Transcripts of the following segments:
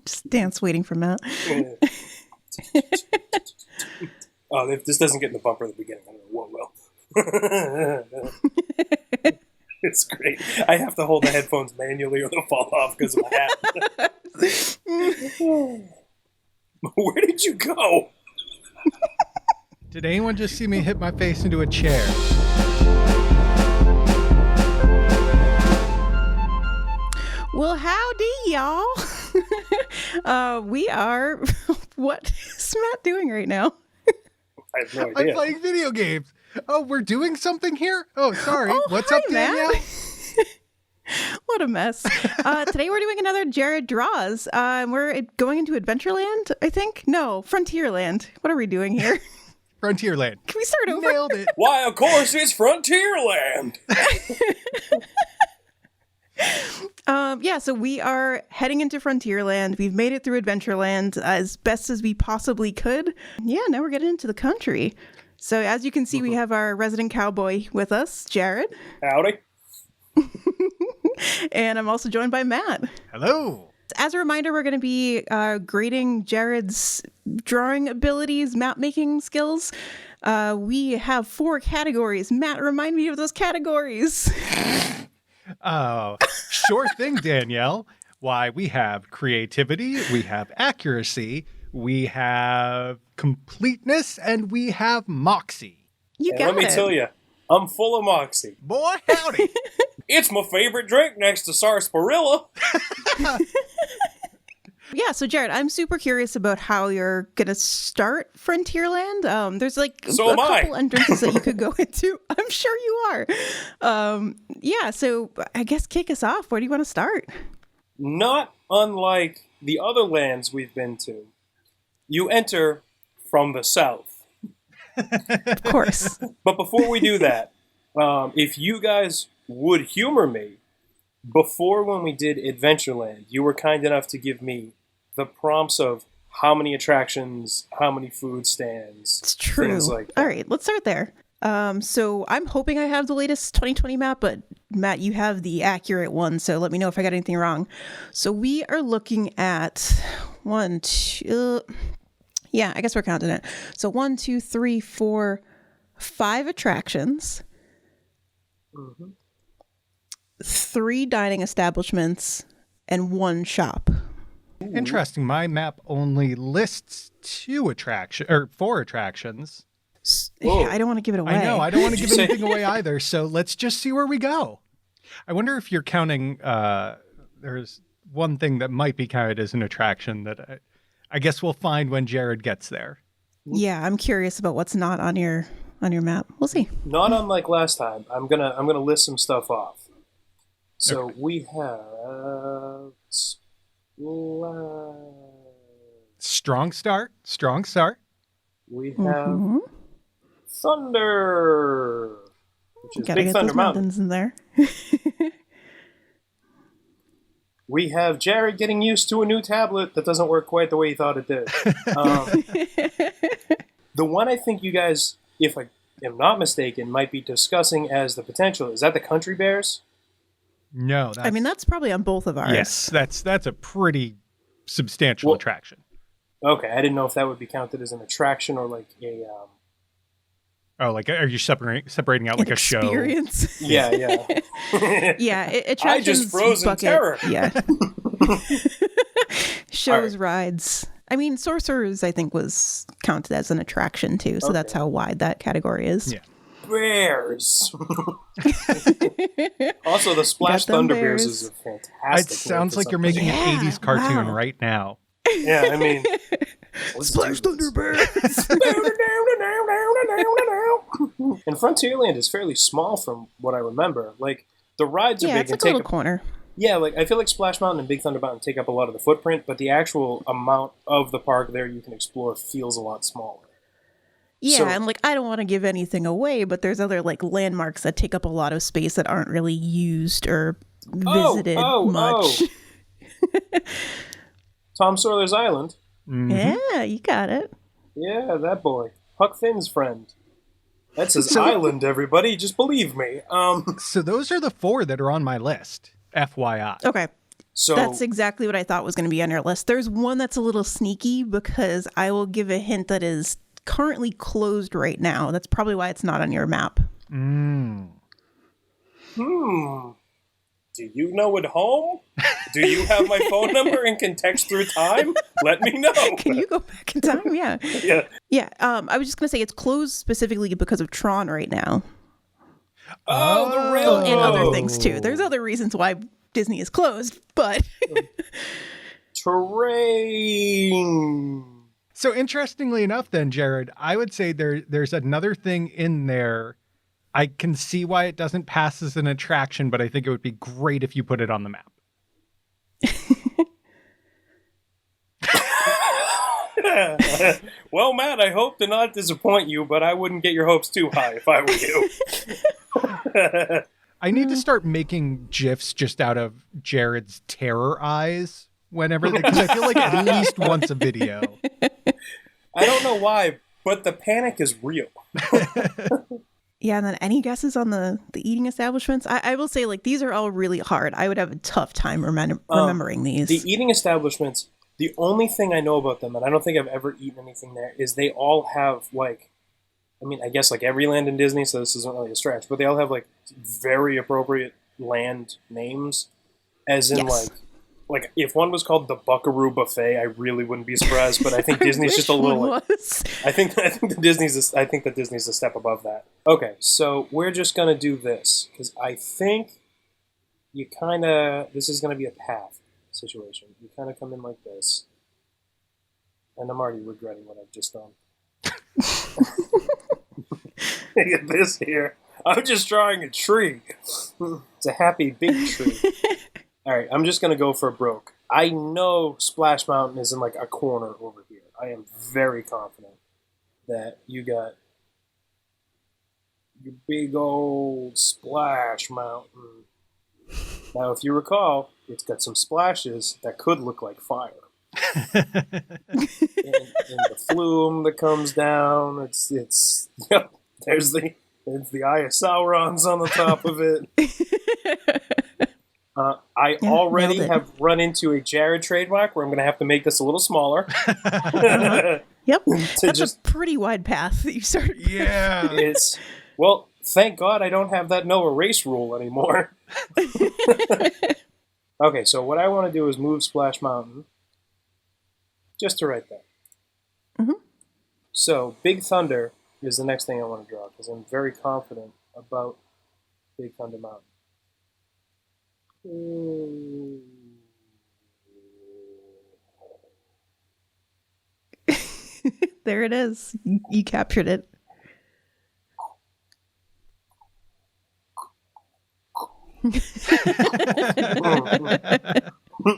Just dance waiting for Matt. Oh, if this doesn't get in the bumper at the beginning, I don't know what will. It's great. I have to hold the headphones manually or they'll fall off because of my hat. Where did you go? Did anyone just see me hit my face into a chair? Well, howdy, y'all. We are... What is Matt doing right now? I have no idea. I'm playing video games. Oh, we're doing something here? Oh, sorry. Oh, What's hi, up, Danielle? What a mess. Today we're doing another Jarrod Draws. We're going into Adventureland, I think? No, Frontierland. What are we doing here? Frontierland. Can we start over? Nailed it. Why, of course, it's Frontierland. Yeah, so we are heading into Frontierland. We've made it through Adventureland as best as we possibly could. Yeah, now we're getting into the country. So as you can see, we have our resident cowboy with us, Jarrod. Howdy. And I'm also joined by Matt. Hello. As a reminder, we're going to be grading Jarrod's drawing abilities, map making skills. We have 4 categories. Matt, remind me of those categories. Oh, sure thing, Danielle. Why, we have creativity, we have accuracy, we have completeness, and we have moxie. You And got let me it. tell you, I'm full of moxie. Boy, howdy. It's my favorite drink next to sarsaparilla. Yeah, so Jarrod, I'm super curious about how you're going to start Frontierland. There's like So a am I. couple entrances that you could go into. I'm sure you are. Yeah, so I guess kick us off. Where do you want to start? Not unlike the other lands we've been to, you enter from the south. Of course. But before we do that, if you guys would humor me, before when we did Adventureland, you were kind enough to give me the prompts of how many attractions, how many food stands. It's true. Things like that. All right, let's start there. So I'm hoping I have the latest 2020 map, but Matt, you have the accurate one, so let me know if I got anything wrong. So we are looking at 1, 2... Yeah, I guess we're counting it. So 1, 2, 3, 4, 5 attractions. Mm-hmm. 3 dining establishments, and 1 shop. Interesting. My map only lists 4 attractions. Whoa. I don't want to give it away. I know. I don't want to Did give you say- anything away either. So let's just see where we go. I wonder if you're counting. There's one thing that might be counted as an attraction that I guess we'll find when Jarrod gets there. Yeah, I'm curious about what's not on your map. We'll see. Not unlike last time, I'm gonna list some stuff off. So Okay. we have Strong start. Strong start. we have Mhm. Thunder, which is Gotta Big get Thunder those Mountain. mountains in there. We have Jarrod getting used to a new tablet that doesn't work quite the way he thought it did. The one I think you guys, if I am not mistaken, might be discussing as the potential, is that the Country Bears? No, I mean, that's probably on both of ours. yes, that's a pretty substantial Well- attraction. Okay, I didn't know if that would be counted as an attraction or like a... Oh, like are you separating out like a show? Experience. Yeah. Yeah, I attractions. just froze in bucket, terror. Yeah. Shows, All rides. I mean, Sorcerers, I think, was counted as an attraction too, so that's Okay. how wide that category is. Yeah. Bears. Also, the Splash Got them Thunder Bears bears. is a fantastic. It sounds name for like you're something. making Yeah, an 80s cartoon wow. right now. Yeah, I mean, let's Splash do this. Thunder Bears. And Frontierland is fairly small from what I remember. Like, the rides are Yeah, big it's and like a take little up, corner. yeah, like I feel like Splash Mountain and Big Thunder Mountain take up a lot of the footprint, but the actual amount of the park there you can explore feels a lot smaller. Yeah, So- and like I don't want to give anything away, but there's other like landmarks that take up a lot of space that aren't really used or visited much. Tom Sawyer's Island. Mhm. Yeah, you got it. Yeah, that boy. Huck Finn's friend. That's his So- island, everybody. Just believe me. So those are the 4 that are on my list. FYI. Okay. So That's exactly what I thought was going to be on your list. There's one that's a little sneaky because I will give a hint that is currently closed right now. That's probably why it's not on your map. Mm. Do you know at home? Do you have my phone number and can text through time? Let me know. Can you go back in time? Yeah. Yeah. I was just going to say it's closed specifically because of Tron right now. Oh, the railroad. And other things too. There's other reasons why Disney is closed, but terrain. So interestingly enough then, Jarrod, I would say there's another thing in there. I can see why it doesn't pass as an attraction, but I think it would be great if you put it on the map. Well, Matt, I hope to not disappoint you, but I wouldn't get your hopes too high if I were you. I need to start making GIFs just out of Jared's terror eyes whenever, because I feel like at least once a video. I don't know why, but the panic is real. yeah. And then any guesses on the eating establishments? I will say, like, these are all really hard. I would have a tough time remembering these. The eating establishments, the only thing I know about them, and I don't think I've ever eaten anything there, is they all have, like, I mean, I guess like every land in Disney, so this isn't really a stretch, but they all have like very appropriate land names, as in like if one was called the Buckaroo Buffet, I really wouldn't be surprised. But I think Disney's just a little. Like, I think that Disney's a step above that. Okay, so we're just gonna do this because I think this is gonna be a path situation. You kind of come in like this, and I'm already regretting what I've just done. Look at this here. I'm just drawing a tree. It's a happy big tree. All right, I'm just going to go for broke. I know Splash Mountain is in like a corner over here. I am very confident that you got your big old Splash Mountain. Now, if you recall, it's got some splashes that could look like fire. and the flume that comes down, it's yep. There's the Eye of Sauron's on the top of it. I already have run into a Jarrod trademark where I'm going to have to make this a little smaller. Yep, that's a pretty wide path that you started. Yeah, it's well. Thank God I don't have that no erase rule anymore. Okay, so what I want to do is move Splash Mountain just to right there. Mm-hmm. So Big Thunder is the next thing I want to draw because I'm very confident about Big Thunder Mountain. There it is. You captured it.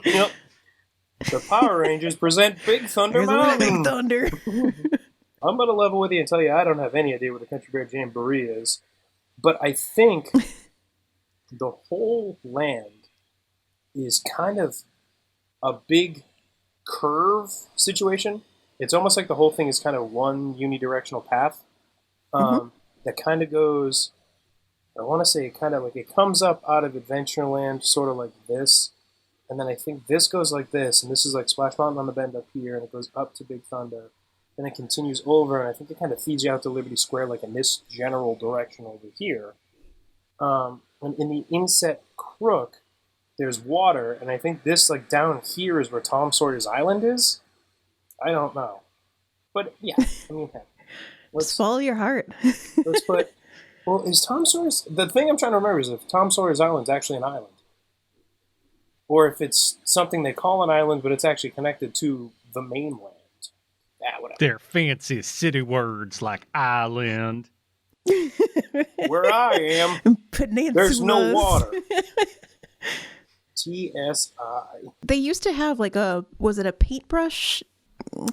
Yep. The Power Rangers present Big Thunder Mountain. Big Thunder. I'm going to level with you and tell you I don't have any idea what the Country Bear Jamboree is, but I think the whole land is kind of a big curve situation. It's almost like the whole thing is kind of one unidirectional path that kind of goes, I want to say kind of like it comes up out of Adventureland sort of like this, and then I think this goes like this, and this is like Splash Mountain on the bend up here, and it goes up to Big Thunder. Then it continues over, and I think it kind of feeds you out to Liberty Square, like in this general direction over here. And in the inset crook, there's water, and I think this, like, down here is where Tom Sawyer's Island is? I don't know. But, yeah, I mean, heck. Let's follow your heart. Let's put... Well, is Tom Sawyer's... The thing I'm trying to remember is if Tom Sawyer's Island's actually an island. Or if it's something they call an island, but it's actually connected to the mainland. Whatever. They're fancy city words like island. Where I am, there's no water. TSI. They used to have like was it a paintbrush,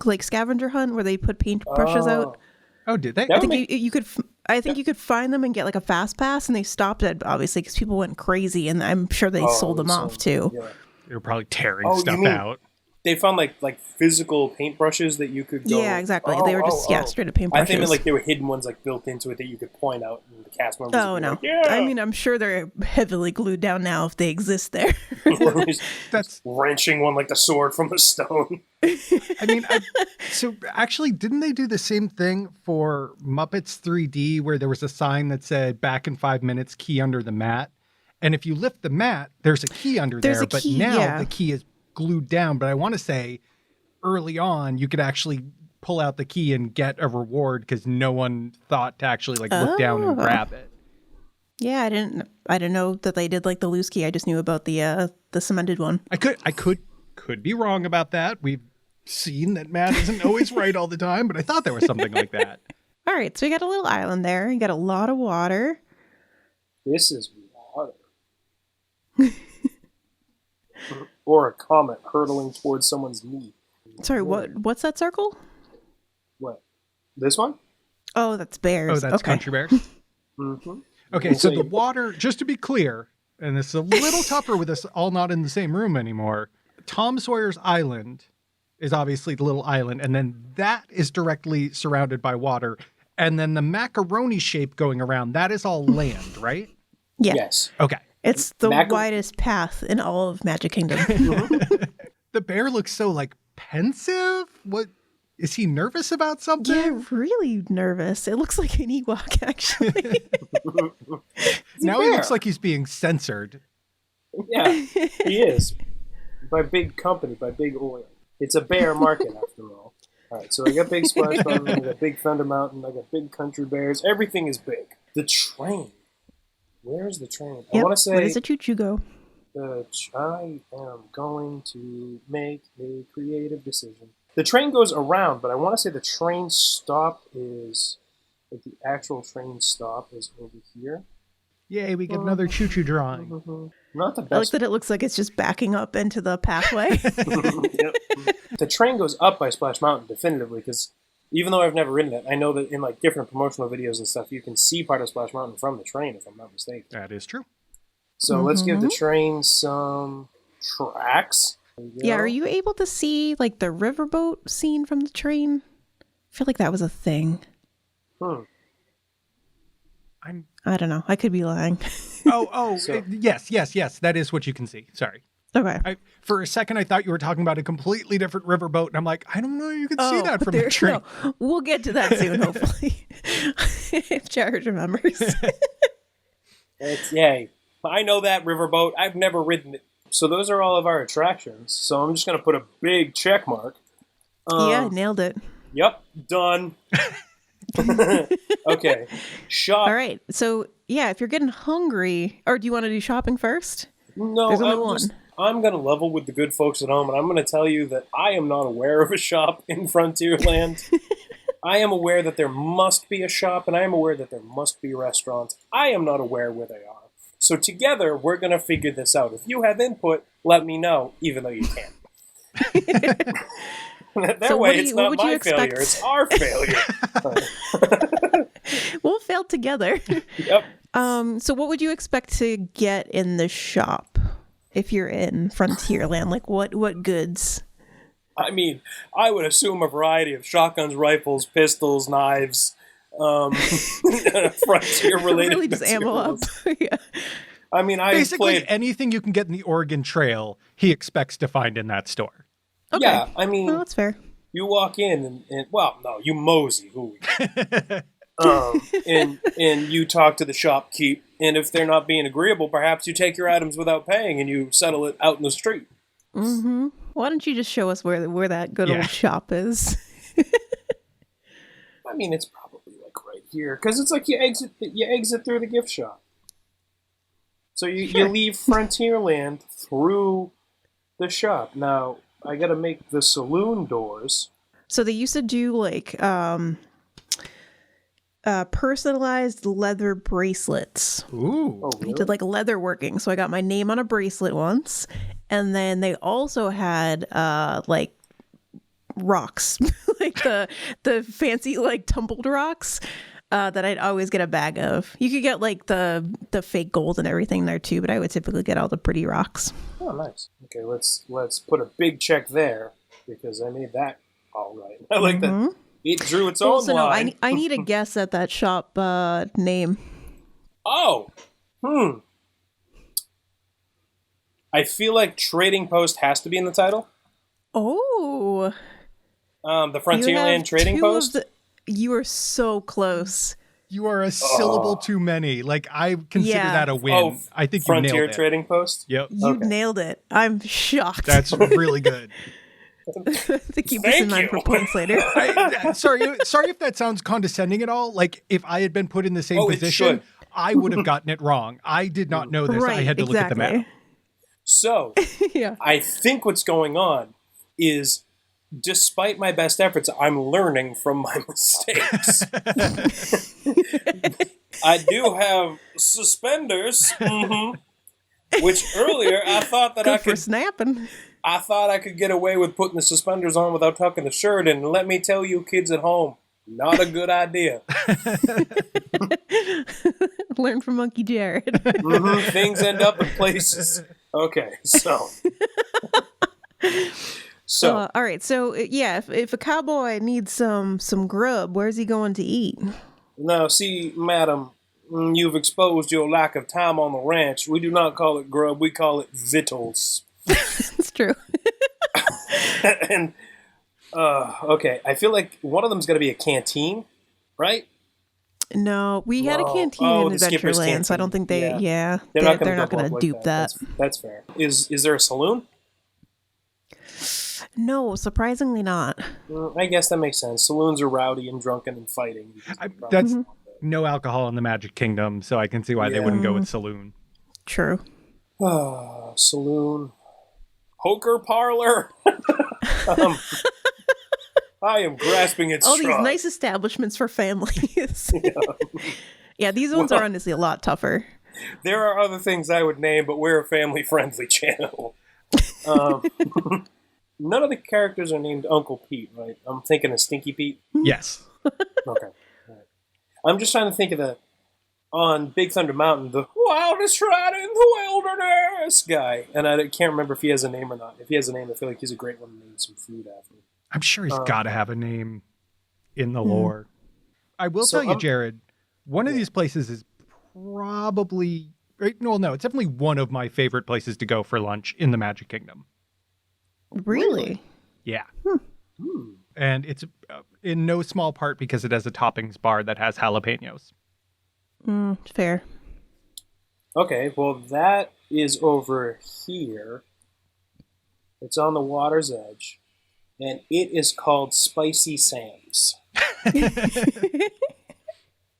like scavenger hunt where they put paintbrushes out? Oh, did they? I think you could. I think you could find them and get like a fast pass, and they stopped it obviously because people went crazy, and I'm sure they sold them off too. Yeah. They were probably tearing stuff out. they found like physical paintbrushes that you could go. Yeah, exactly. They were just straight up paintbrushes. I think like there were hidden ones like built into it that you could point out, and the cast members. Oh no! Like, yeah. I mean, I'm sure they're heavily glued down now if they exist there. That's wrenching one like the sword from the stone. I mean, so actually, didn't they do the same thing for Muppets 3D, where there was a sign that said "Back in 5 minutes, key under the mat," and if you lift the mat, there's a key under there, but now the key is glued down. But I want to say early on you could actually pull out the key and get a reward because no one thought to actually like look down and grab it. Yeah, I didn't know that they did like the loose key. I just knew about the cemented one. I could be wrong about that. We've seen that Matt isn't always right all the time, but I thought there was something like that. All right, so we got a little island there. You got a lot of water. This is water. Or a comet hurtling towards someone's knee. Sorry, what's that circle? What? This one? Oh, that's bears. Oh, that's country bears? Mm-hmm. Okay, so the water, just to be clear, and this is a little tougher with us all not in the same room anymore, Tom Sawyer's Island is obviously the little island, and then that is directly surrounded by water, and then the macaroni shape going around, that is all land, right? Yeah. Yes. Okay. It's the widest path in all of Magic Kingdom. The bear looks so, like, pensive? What? Is he nervous about something? Yeah, really nervous. It looks like an Ewok, actually. Now he looks like he's being censored. Yeah, he is. By big company, by big oil. It's a bear market, after all. All right, so I got Big Splash Mountain, I got Big Thunder Mountain, I got Big Country Bears. Everything is big. The train. Where's the train? Yep. I want to say... Where does the choo-choo go? I am going to make a creative decision. The train goes around, but I want to say the train stop is... Like the actual train stop is over here. Yay, we get another choo-choo drawing. Not the best. I like that it looks like it's just backing up into the pathway. Yep. The train goes up by Splash Mountain, definitively, because even though I've never ridden it, I know that in like different promotional videos and stuff, you can see part of Splash Mountain from the train, if I'm not mistaken. That is true. So let's give the train some tracks. Yeah, are you able to see like the riverboat scene from the train? I feel like that was a thing. I don't know. I could be lying. Yes. That is what you can see. Sorry. Okay. For a second, I thought you were talking about a completely different riverboat, and I'm like, I don't know. You can see that from the train. No, we'll get to that soon, hopefully, if Jarrod remembers. Yay. I know that riverboat. I've never ridden it. So those are all of our attractions. So I'm just going to put a big check mark. Yeah, nailed it. Yep, done. Okay. Shop. All right. So, yeah, if you're getting hungry, or do you want to do shopping first? No, There's only one. I'm going to level with the good folks at home, and I'm going to tell you that I am not aware of a shop in Frontierland. I am aware that there must be a shop, and I am aware that there must be restaurants. I am not aware where they are. So together, we're going to figure this out. If you have input, let me know, even though you can't. That way, it's not my failure, it's our failure. We'll fail together. Yep. So what would you expect to get in the shop if you're in Frontierland? Like what goods? I mean, I would assume a variety of shotguns, rifles, pistols, knives, frontier-related Really just ammo up. Yeah. I mean, basically anything you can get in the Oregon Trail, he expects to find in that store. Okay. Yeah, I mean, well, that's fair. You walk in and well, no, you mosey, and you talk to the shopkeep, and if they're not being agreeable, perhaps you take your items without paying and you settle it out in the street. Mm-hmm. Why don't you just show us where that good old shop is? I mean, it's probably like right here, because it's like you exit through the gift shop. So you leave Frontierland through the shop. Now, I gotta make the saloon doors. So they used to do like personalized leather bracelets. Ooh. Oh, really? They did like leather working. So I got my name on a bracelet once. And then they also had like rocks, like the fancy like tumbled rocks. that I'd always get a bag of. You could get like the fake gold and everything there too, but I would typically get all the pretty rocks. Oh, nice. Okay, let's put a big check there because I made that all right. I like that. It drew its own So no, line. I need a guess at that shop name. Oh, I feel like Trading Post has to be in the title. Oh, The Frontierland Trading Post. You are so close. You are a syllable too many. Like, I consider that a win. Oh, I think you Frontier nailed it. Trading Post. Yep. You nailed it. I'm shocked. That's really good. to keep this in mind for points later. Sorry if that sounds condescending at all. Like, if I had been put in the same position, should. I would have gotten it wrong. I did not know this. I had to look at the map. So, yeah. I think what's going on is, despite my best efforts, I'm learning from my mistakes. I do have suspenders, which earlier I thought that Good I for could snapping. I thought I could get away with putting the suspenders on without tucking the shirt in. And let me tell you, kids at home, not a good idea. Learn from Monkey Jared. Things end up in places. Okay, so. All right. So yeah, if a cowboy needs some grub, where's he going to eat? Now, see, madam, you've exposed your lack of time on the ranch. We do not call it grub. We call it victuals. It's true. And, okay, I feel like one of them's going to be a canteen, right? No, we had a canteen in Adventureland, so I don't think they. Yeah, they're not going to dupe that. That's fair. Is there a saloon? No, surprisingly not. I guess that makes sense. Saloons are rowdy and drunken and fighting. That's no alcohol in the Magic Kingdom, so I can see why they wouldn't go with saloon. True. Saloon. Poker parlor. I am grasping at all straws. These nice establishments for families. Yeah, these ones are honestly a lot tougher. There are other things I would name, but we're a family-friendly channel. None of the characters are named Uncle Pete, right? I'm thinking of Stinky Pete. Yes. Okay. All right. I'm just trying to think of on Big Thunder Mountain, the wildest ride in the wilderness guy. And I can't remember if he has a name or not. If he has a name, I feel like he's a great one to name some food after. I'm sure he's got to have a name in the lore. I will tell you, Jared, one of these places is probably... No, it's definitely one of my favorite places to go for lunch in the Magic Kingdom. Really? Yeah. And it's in no small part because it has a toppings bar that has jalapenos. Fair. Okay, well, that is over here. It's on the water's edge. And it is called Spicy Sam's.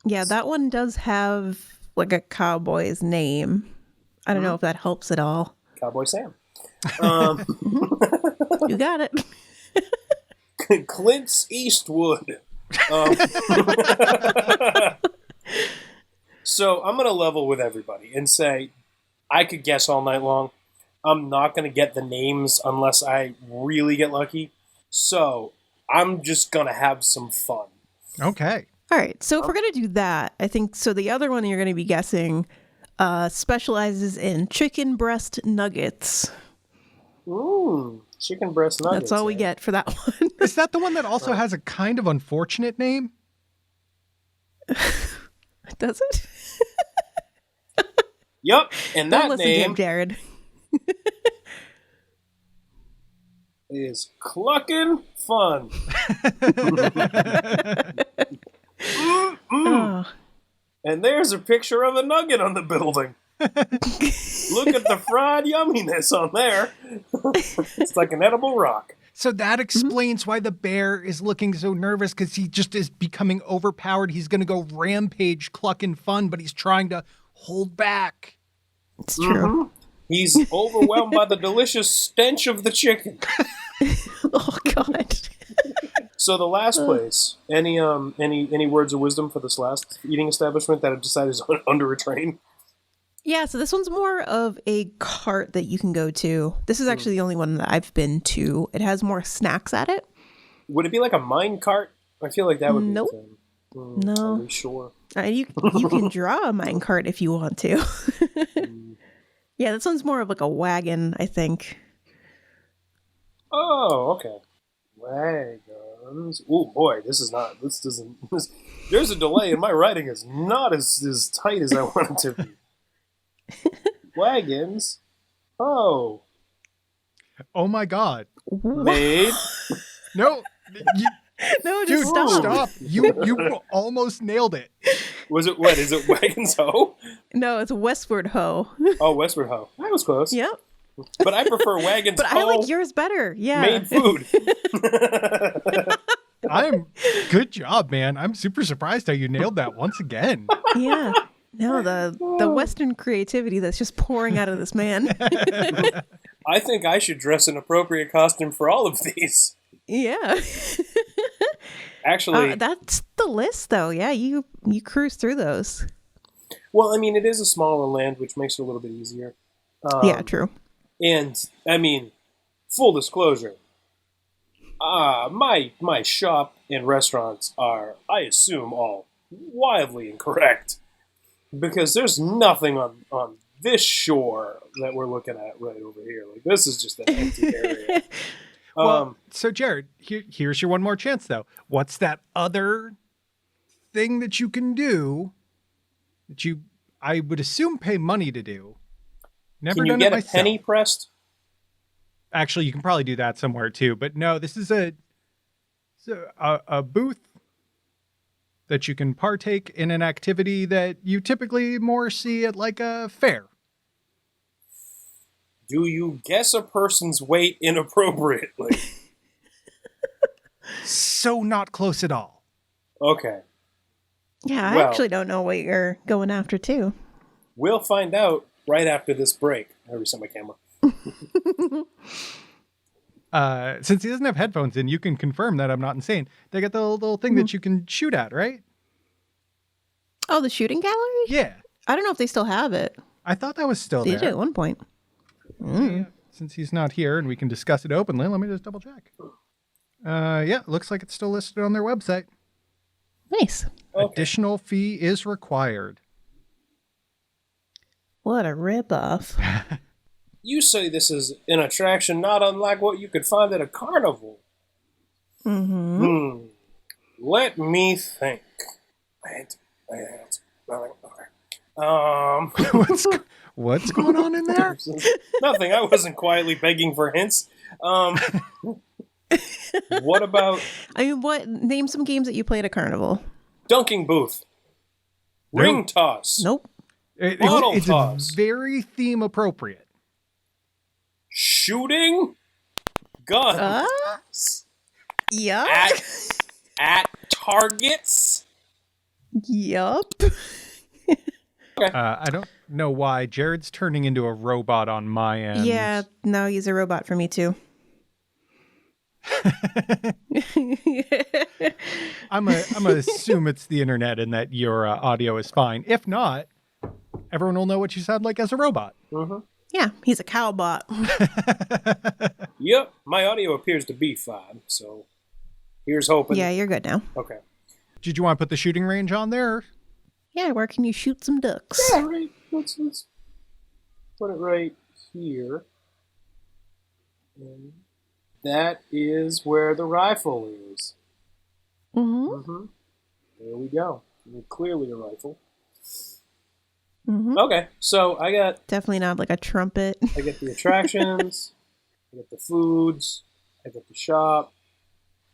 Yeah, that one does have like a cowboy's name. I don't know if that helps at all. Cowboy Sam. You got it. Clint's Eastwood. So I'm going to level with everybody and say I could guess all night long. I'm not going to get the names unless I really get lucky. So I'm just going to have some fun. Okay. All right. So if we're going to do that, I think so. The other one you're going to be guessing specializes in chicken breast nuggets. Chicken breast nuggets. That's all we get for that one. Is that the one that also has a kind of unfortunate name? Does it? Yep. And that listen name to him, Jared. is Cluckin' Fun. And there's a picture of a nugget on the building. Look at the fried yumminess on there. It's like an edible rock. So that explains why the bear is looking so nervous, because he just is becoming overpowered. He's going to go rampage Cluckin' Fun, but he's trying to hold back. It's true. He's overwhelmed by the delicious stench of the chicken. Oh, God. So the last place, any words of wisdom for this last eating establishment that I've decided is under a train? Yeah, so this one's more of a cart that you can go to. This is actually the only one that I've been to. It has more snacks at it. Would it be like a mine cart? I feel like that would be Nope. a thing. No. Are we sure? You can draw a minecart if you want to. Yeah, this one's more of like a wagon, I think. Oh, okay. Wagons. Oh boy, this doesn't. There's a delay, and my writing is not as tight as I want it to be. Wagons. Oh. Oh my God. Made. No. No, Dude, just stop. You almost nailed it. Was it what? Is it Wagons Ho? No, it's Westward Ho. Oh, Westward Ho. That was close. Yep. But I prefer Wagons But Ho. I like yours better. Yeah. Made food. Good job, man. I'm super surprised how you nailed that once again. Yeah. No, the Western creativity that's just pouring out of this man. I think I should dress an appropriate costume for all of these. Yeah. Actually, that's the list, though. Yeah, you cruise through those. well, I mean, it is a smaller land, which makes it a little bit easier. Yeah, true. And I mean, full disclosure, my shop and restaurants are, I assume, all wildly incorrect, because there's nothing on this shore that we're looking at right over here. Like, this is just an empty area. Well, so Jarrod, here's your one more chance, though. What's that other thing that you can do that I would assume, pay money to do? Never can you done get it a myself. penny pressed? Actually, you can probably do that somewhere too. But no, this is a booth that you can partake in an activity that you typically more see at like a fair. Do you guess a person's weight inappropriately? So not close at all. Okay. Yeah, Well- I actually don't know what you're going after, too. We'll find out right after this break. I reset my camera. Since he doesn't have headphones in, you can confirm that I'm not insane. They got the little thing that you can shoot at, right? Oh, the shooting gallery? Yeah. I don't know if they still have it. I thought that was still They there. did at one point. Yeah. Since he's not here and we can discuss it openly, let me just double check. Yeah, looks like it's still listed on their website. Nice. Okay. Additional fee is required. What a ripoff. You say this is an attraction not unlike what you could find at a carnival. Mm-hmm. Let me think. What's going on in there? Nothing. I wasn't quietly begging for hints. What about I mean, name some games that you play at a carnival. dunking booth? Ring toss? Nope. Bottle It's toss. very theme appropriate. Shooting? Guns? Yup. At targets? Yup. I don't know why Jared's turning into a robot on my end. Yeah, no, he's a robot for me too. I'm gonna assume it's the internet and that your audio is fine. If not, everyone will know what you sound like as a robot. Mm-hmm. Yeah, he's a cowbot. Yep, my audio appears to be fine, so here's hoping. Yeah, you're good now. Okay. Did you want to put the shooting range on there? Yeah, where can you shoot some ducks? Yeah, right. Let's put it right here. And that is where the rifle is. Mm-hmm. There we go. Clearly a rifle. Mm-hmm. Okay, so I got Definitely not like a trumpet. the attractions, I got the foods, I got the shop.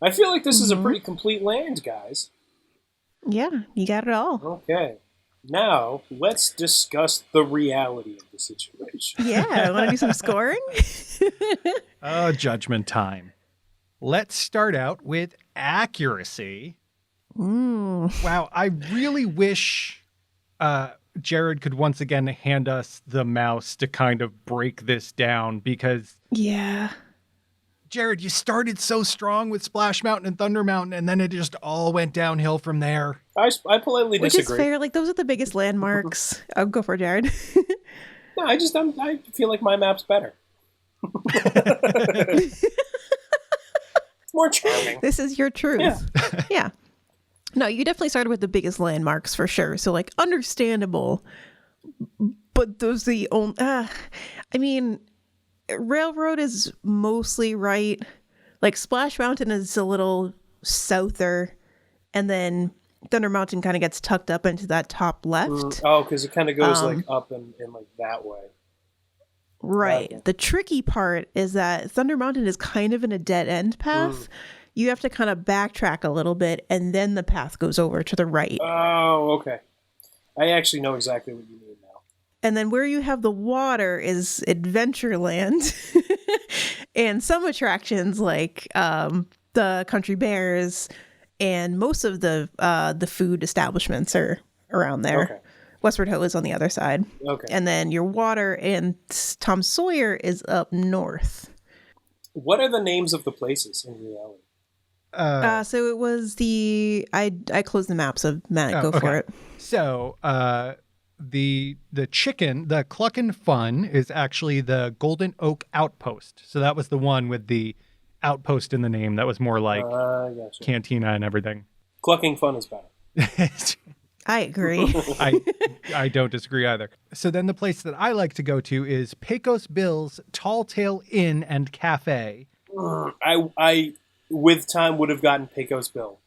I feel like this is a pretty complete land, guys. Yeah, you got it all. Okay. Now, let's discuss the reality of the situation. Yeah, want to do some scoring? Judgment time. Let's start out with accuracy. Mm. Wow, I really wish Jarrod could once again hand us the mouse to kind of break this down, because Yeah. Jarrod, you started so strong with Splash Mountain and Thunder Mountain, and then it just all went downhill from there. I politely Which disagree. is fair. Like, those are the biggest landmarks. I'll go for Jared. No, I feel like my map's better. It's more charming. This is your truth. Yeah. Yeah. No, you definitely started with the biggest landmarks for sure. So like understandable, but those are the only. I mean, Railroad is mostly right. Like Splash Mountain is a little souther, and then Thunder Mountain kind of gets tucked up into that top left. Oh, because it kind of goes like up and like that way. Right. Okay. The tricky part is that Thunder Mountain is kind of in a dead end path. You have to kind of backtrack a little bit, and then the path goes over to the right. Oh, okay. I actually know exactly what you mean now. And then where you have the water is Adventureland. And some attractions like the Country Bears and most of the food establishments are around there. Okay. Westward Ho is on the other side. Okay. And then your water and Tom Sawyer is up north. What are the names of the places in reality? So it was I closed the map, so Matt, go for it. So the chicken, the Cluckin' Fun is actually the Golden Oak Outpost. So that was the one with the outpost in the name. That was more like Gotcha. cantina and everything. Clucking Fun is better. I agree. I don't disagree either. So then the place that I like to go to is Pecos Bill's Tall Tale Inn and Cafe. I with time would have gotten Pecos Bill.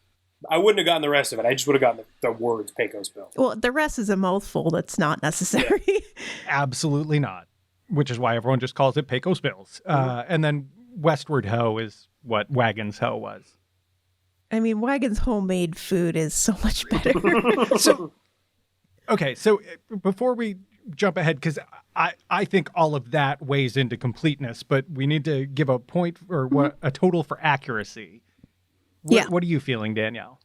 I wouldn't have gotten the rest of it. I just would have gotten the words Pecos Bill. Well, the rest is a mouthful that's not necessary. Yeah. Absolutely not. Which is why everyone just calls it Pecos Bill's. And then Westward Ho is what Wagon's Ho was. I mean, Wagon's homemade food is so much better. So before we jump ahead, because I think all of that weighs into completeness, but we need to give a point or a total for accuracy. What are you feeling, Danielle?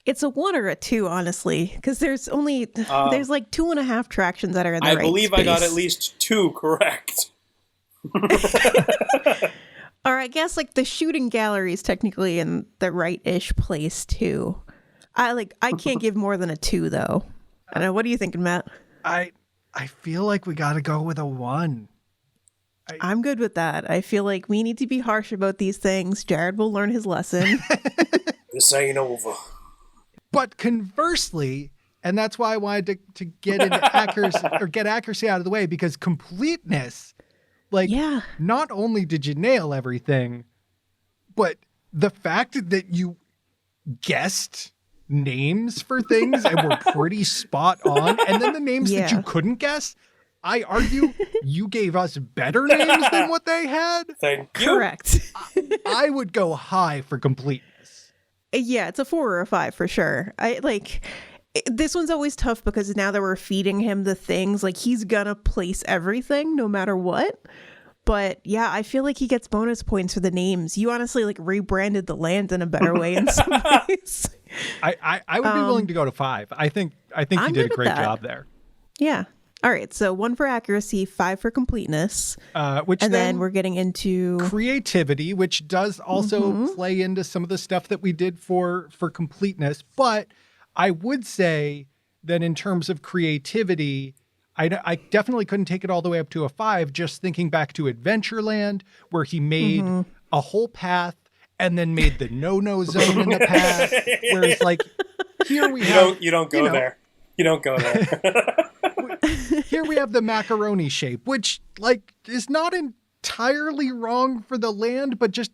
It's a 1 or a 2, honestly, because there's only there's like 2.5 attractions that are in the right I believe space. I got at least 2 correct. Or I guess like the shooting gallery is technically in the right-ish place too. I can't give more than a 2 though. I don't know. What are you thinking, Matt? I feel like we got to go with a 1. I'm good with that. I feel like we need to be harsh about these things. Jarrod will learn his lesson. This ain't over. But conversely, and that's why I wanted to get into accuracy or get accuracy out of the way, because completeness, not only did you nail everything, but the fact that you guessed names for things and were pretty spot on, and then the names that you couldn't guess, I argue you gave us better names than what they had. Thank you. Correct. I would go high for completeness. Yeah, it's a 4 or a 5 for sure. This one's always tough because now that we're feeding him the things, like he's gonna place everything no matter what. But yeah, I feel like he gets bonus points for the names. You honestly like rebranded the land in a better way in some ways. I would be willing to go to 5. I think you did a great job there. Yeah. All right. So 1 for accuracy, 5 for completeness. Which then we're getting into creativity, which does also play into some of the stuff that we did for completeness. But I would say that in terms of creativity, I definitely couldn't take it all the way up to a 5, just thinking back to Adventureland, where he made a whole path and then made the no-no zone in the path. Whereas like here we have... You don't go there. You don't go there. Here we have the macaroni shape, which like is not entirely wrong for the land, but just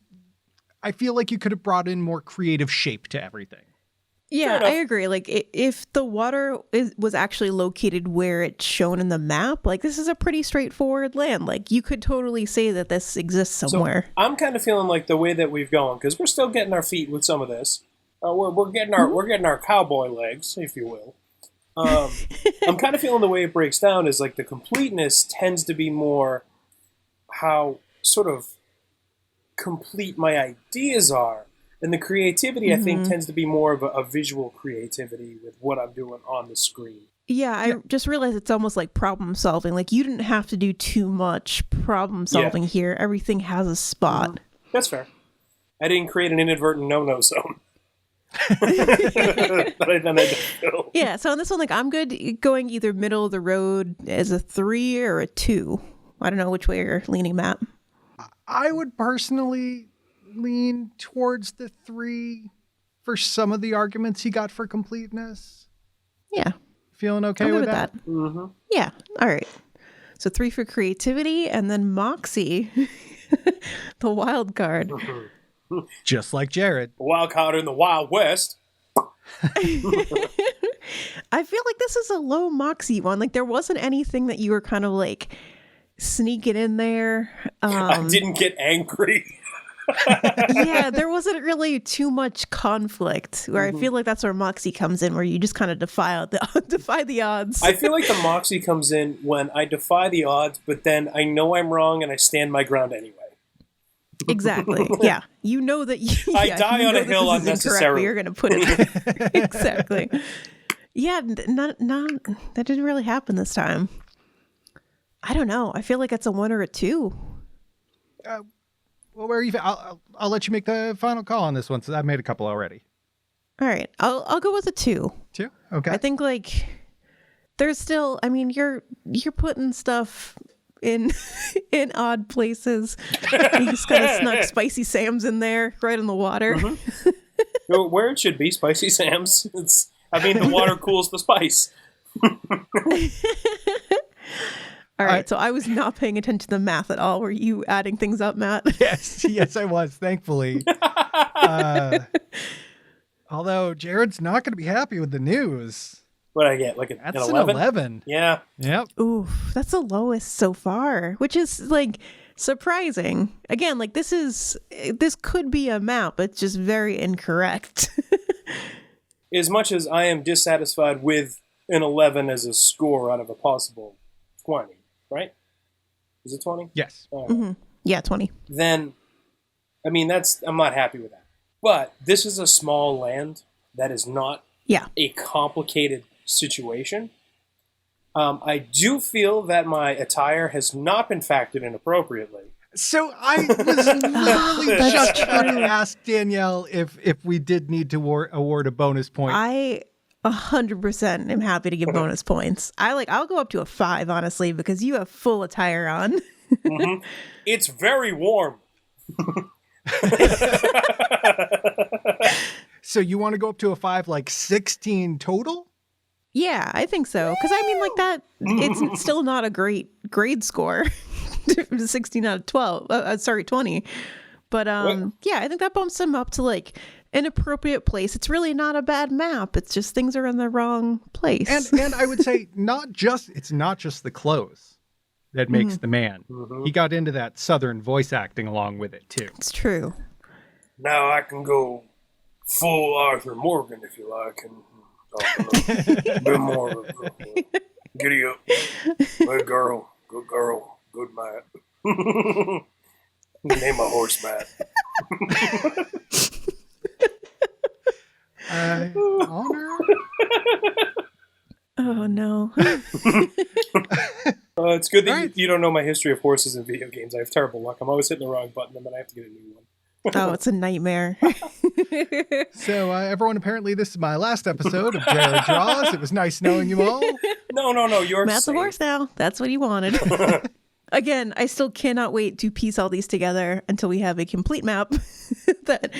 I feel like you could have brought in more creative shape to everything. Yeah, I agree. Like if the water was actually located where it's shown in the map, like this is a pretty straightforward land. Like you could totally say that this exists somewhere. So I'm kind of feeling like the way that we've gone, because we're still getting our feet with some of this. We're getting our cowboy legs, if you will. I'm kind of feeling the way it breaks down is like the completeness tends to be more how sort of complete my ideas are. And the creativity, I think, tends to be more of a visual creativity with what I'm doing on the screen. Yeah, I just realized it's almost like problem solving. Like you didn't have to do too much problem solving here. Everything has a spot. That's fair. I didn't create an inadvertent no-no zone. That I had to fill. Yeah, so on this one, like I'm good going either middle of the road as a 3 or a 2. I don't know which way you're leaning, Matt. I would personally lean towards the 3. for some of the arguments he got for completeness. Yeah. Feeling okay I'm good with that? Mm-hmm. Yeah. All right. So 3 for creativity, and then Moxie, the wild card. Just like Jarrod. Wild card in the Wild West. I feel like this is a low Moxie one. Like there wasn't anything that you were kind of like sneaking in there. I didn't get angry. Yeah, there wasn't really too much conflict. Where I feel like that's where Moxie comes in, where you just kind of defy the odds. I feel like the Moxie comes in when I defy the odds, but then I know I'm wrong and I stand my ground anyway. Exactly. Yeah, you know that. I die on a hill unnecessarily. You're going to put it exactly. Yeah, not that didn't really happen this time. I don't know. I feel like it's a 1 or a 2. Well, where are you? I'll let you make the final call on this one. So I've made a couple already. All right, I'll go with a 2. 2? Okay. I think like there's still. I mean, you're putting stuff in odd places. You just kind of snuck Spicy Sam's in there, right in the water. Where it should be, Spicy Sam's. The water cools the spice. All right, so I was not paying attention to the math at all. Were you adding things up, Matt? Yes, I was, thankfully. Although Jared's not going to be happy with the news. What I get? Like That's an 11? Yeah. Yep. Ooh, that's the lowest so far, which is like surprising. Again, like this could be a map, but it's just very incorrect. As much as I am dissatisfied with an 11 as a score out of a possible 20, right? Is it 20? Yes. Yeah, 20. Then, I'm not happy with that. But this is a small land that is not a complicated situation. I do feel that my attire has not been factored in appropriately. So I was literally just trying to ask Danielle if we did need to award a bonus point. I 100% am happy to give bonus points. I'll go up to a 5, honestly, because you have full attire on. It's very warm. So you want to go up to a 5, like 16 total? Yeah, I think so. Because that, it's still not a great grade score. 16 out of 12. 20. But yeah, I think that bumps him up to like an appropriate place. It's really not a bad map. It's just things are in the wrong place. And I would say it's not just the clothes that makes the man. He got into that Southern voice acting along with it too. It's true. Now I can go full Arthur Morgan if you like and talk a bit more. Giddy up. Good girl. Good Matt. Name my horse Matt. Honor? Oh no. It's good that you don't know my history of horses in video games. I have terrible luck. I'm always hitting the wrong button and then I have to get a new one. Oh, it's a nightmare. So everyone, apparently this is my last episode of Jarrod Draws. It was nice knowing you all. No, you're Matt's a horse now. That's what he wanted. Again, I still cannot wait to piece all these together until we have a complete map that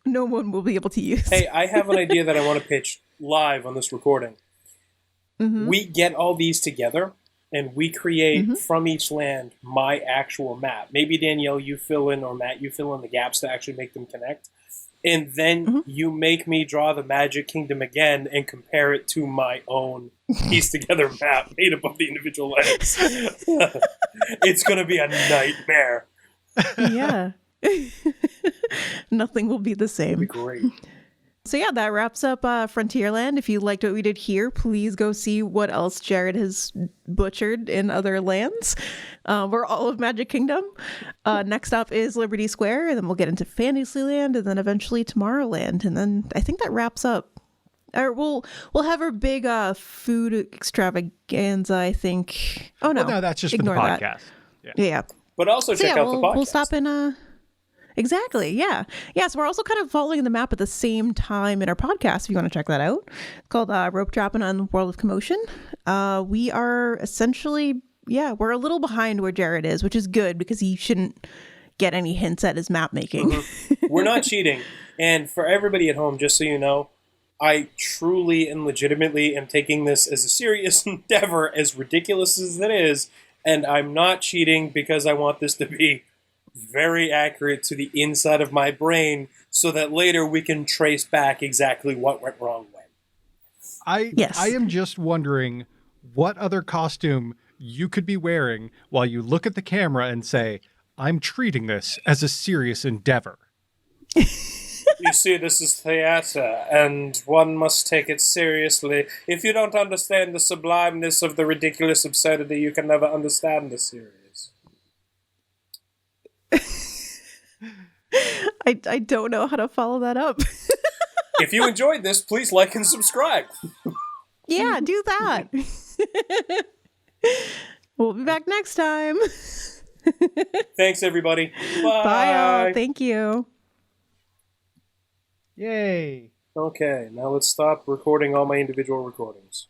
no one will be able to use. Hey, I have an idea that I want to pitch live on this recording. We get all these together and we create from each land my actual map. Maybe Danielle, you fill in, or Matt, you fill in the gaps to actually make them connect. And then you make me draw the Magic Kingdom again and compare it to my own pieced together map made up of the individual lands. It's going to be a nightmare. Yeah. Nothing will be the same. It'll be great. So yeah, that wraps up Frontierland. If you liked what we did here, please go see what else Jarrod has butchered in other lands. We're all of Magic Kingdom. Next up is Liberty Square, and then we'll get into Fantasyland, and then eventually Tomorrowland, and then I think that wraps up. Or we'll have our big food extravaganza, I think. Oh no, well, no, that's just ignore for the podcast. That. Yeah. But also check out the podcast. We'll stop in. Exactly. Yeah. Yeah. So we're also kind of following the map at the same time in our podcast. If you want to check that out, it's called Rope Dropping on the World of Commotion. We are essentially, we're a little behind where Jarrod is, which is good because he shouldn't get any hints at his map making. We're not cheating. And for everybody at home, just so you know, I truly and legitimately am taking this as a serious endeavor, as ridiculous as it is, and I'm not cheating because I want this to be very accurate to the inside of my brain so that later we can trace back exactly what went wrong when. I am just wondering what other costume you could be wearing while you look at the camera and say, I'm treating this as a serious endeavor. You see, this is theater, and one must take it seriously. If you don't understand the sublimeness of the ridiculous absurdity, you can never understand the series. I don't know how to follow that up. If you enjoyed this, please like and subscribe. Yeah, do that. We'll be back next time. Thanks, everybody. Bye. Bye, all. Thank you. Yay. Okay, now let's stop recording all my individual recordings.